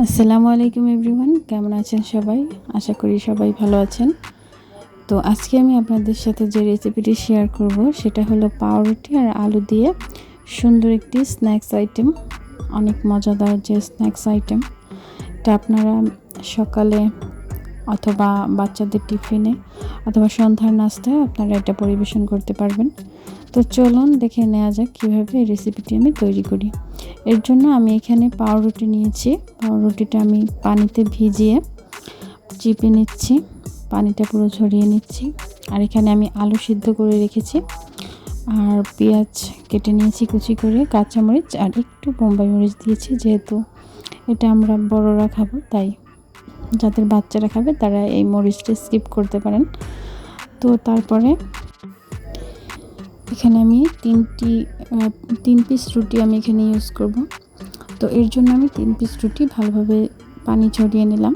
আসসালামু আলাইকুম এভরিওয়ান, কেমন আছেন সবাই? আশা করি সবাই ভালো আছেন। তো আজকে আমি আপনাদের সাথে যে রেসিপিটি শেয়ার করব সেটা হলো পাউরুটি আর আলু দিয়ে সুন্দর একটি স্ন্যাক্স আইটেম। অনেক মজাদার যে স্ন্যাক্স আইটেম, এটা আপনারা সকালে অথবা বাচ্চাদের টিফিনে অথবা সন্ধ্যার নাস্তায় আপনারা এটা পরিবেশন করতে পারবেন। তো চলুন দেখে নেওয়া যাক কীভাবে এই রেসিপিটি আমি তৈরি করি। এর জন্য আমি এখানে পাউরুটি নিয়েছি। পাউরুটিটা আমি পানিতে ভিজিয়ে চিপে নিচ্ছি, পানিটা পুরো ঝরিয়ে নিচ্ছি। আর এখানে আমি আলু সিদ্ধ করে রেখেছি, আর পেঁয়াজ কেটে নিয়েছি কুচি করে, কাঁচামরিচ আর একটু বোম্বাই মরিচ দিয়েছি, যেহেতু এটা আমরা বড়রা খাবো, তাই যাদের বাচ্চারা খাবে তারা এই মরিচটা স্কিপ করতে পারেন। তো তারপরে এখানে আমি 3 পিস রুটি আমি এখানে ইউজ করব। তো এর জন্য আমি 3 পিস রুটি ভালোভাবে পানি ঝরিয়ে নিলাম।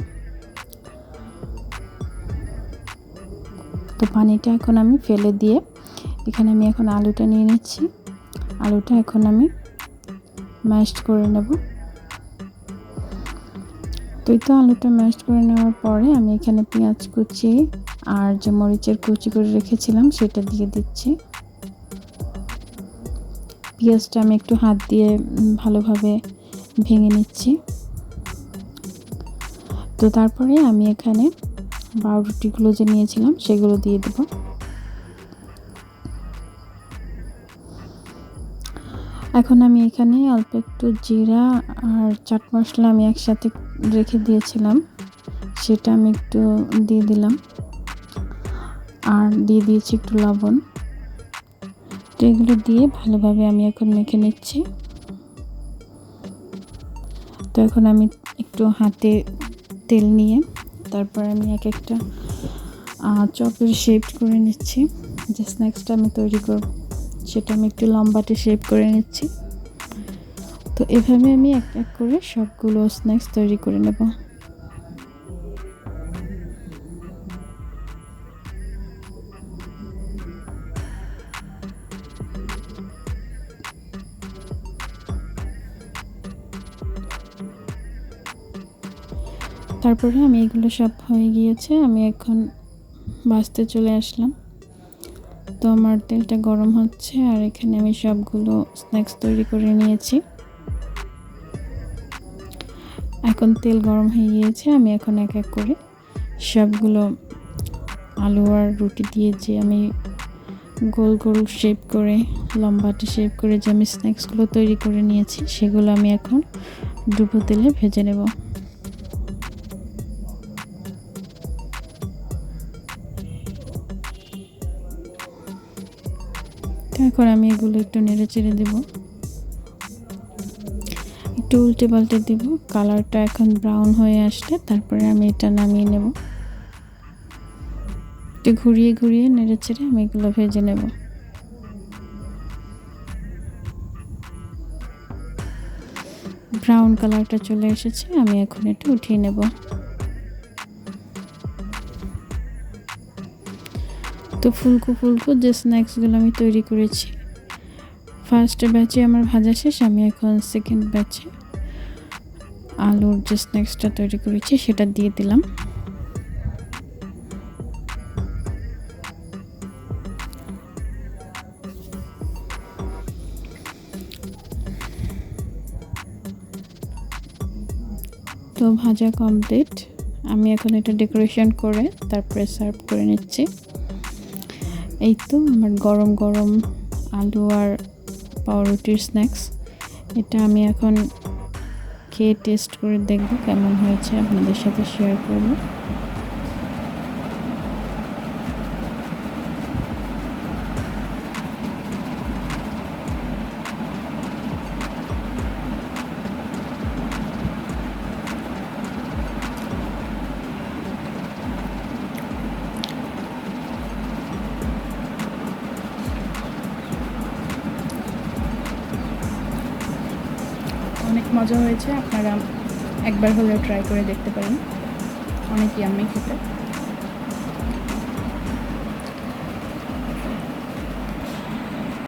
তো পানিটা এখন আমি ফেলে দিয়ে এখানে আমি এখন আলুটা নিয়ে নিচ্ছি। আলুটা এখন আমি ম্যাশড করে নেব। তো এই তো আলুটা ম্যাশড করে নেওয়ার পরে আমি এখানে পেঁয়াজ কুচি আর যে মরিচের কুচি করে রেখেছিলাম সেটা দিয়ে দিচ্ছি। পেঁয়াজটা আমি একটু হাত দিয়ে ভালোভাবে ভেঙে নিচ্ছি। তো তারপরে আমি এখানে পাউরুটিগুলো যে নিয়েছিলাম সেগুলো দিয়ে দেব। এখন আমি এখানে অল্প একটু জিরা আর চাট মশলা আমি একসাথে রেখে দিয়েছিলাম, সেটা আমি একটু দিয়ে দিলাম, আর দিয়ে দিয়েছি একটু লবণ। তো এগুলো দিয়ে ভালোভাবে আমি এখন মেখে নিচ্ছি। তো এখন আমি একটু হাতে তেল নিয়ে তারপর আমি এক একটা চপের শেপ করে নিচ্ছি। যে স্ন্যাক্সটা আমি তৈরি করব সেটা আমি একটু লম্বাটে শেপ করে নিচ্ছি। তো এভাবে আমি এক এক করে সবগুলো স্ন্যাক্স তৈরি করে নেব। তারপরে আমি এগুলো সব হয়ে গিয়েছে, আমি এখন ভাজতে চলে আসলাম। তো আমার তেলটা গরম হচ্ছে, আর এখানে আমি সবগুলো স্ন্যাক্স তৈরি করে নিয়েছি। এখন তেল গরম হয়ে গিয়েছে, আমি এখন এক এক করে সবগুলো আলু আর রুটি দিয়ে যে আমি গোল গোল শেপ করে লম্বাটে শেপ করে যে আমি স্ন্যাক্সগুলো তৈরি করে নিয়েছি সেগুলো আমি এখন ডুবো তেলে ভেজে নেব। এখন আমি এগুলো একটু নেড়ে চেড়ে দেব, একটু উল্টে পাল্টে দেব। কালারটা এখন ব্রাউন হয়ে আসলে তারপরে আমি এটা নামিয়ে নেব। একটু ঘুরিয়ে ঘুরিয়ে নেড়ে চেড়ে আমি এগুলো ভেজে নেব। ব্রাউন কালারটা চলে এসেছে, আমি এখন এটা উঠিয়ে নেব। তো ফুলকো ফুলকো যে স্ন্যাক্সগুলো আমি তৈরি করেছি, ফার্স্ট ব্যাচে আমার ভাজা শেষ, আমি এখন সেকেন্ড ব্যাচে আলুর যে স্ন্যাক্সটা তৈরি করেছি সেটা দিয়ে দিলাম। তো ভাজা কমপ্লিট, আমি এখন এটা ডেকোরেশন করে তারপরে সার্ভ করে নিচ্ছি। এই তো আমার গরম গরম আলু আর পাউরুটির স্ন্যাক্স, এটা আমি এখন খেয়ে টেস্ট করে দেখব কেমন হয়েছে, আপনাদের সাথে শেয়ার করব। অনেক মজা হয়েছে, আপনারা একবার হলেও ট্রাই করে দেখতে পারেন। অনেক ইয়াম্মি খেতে।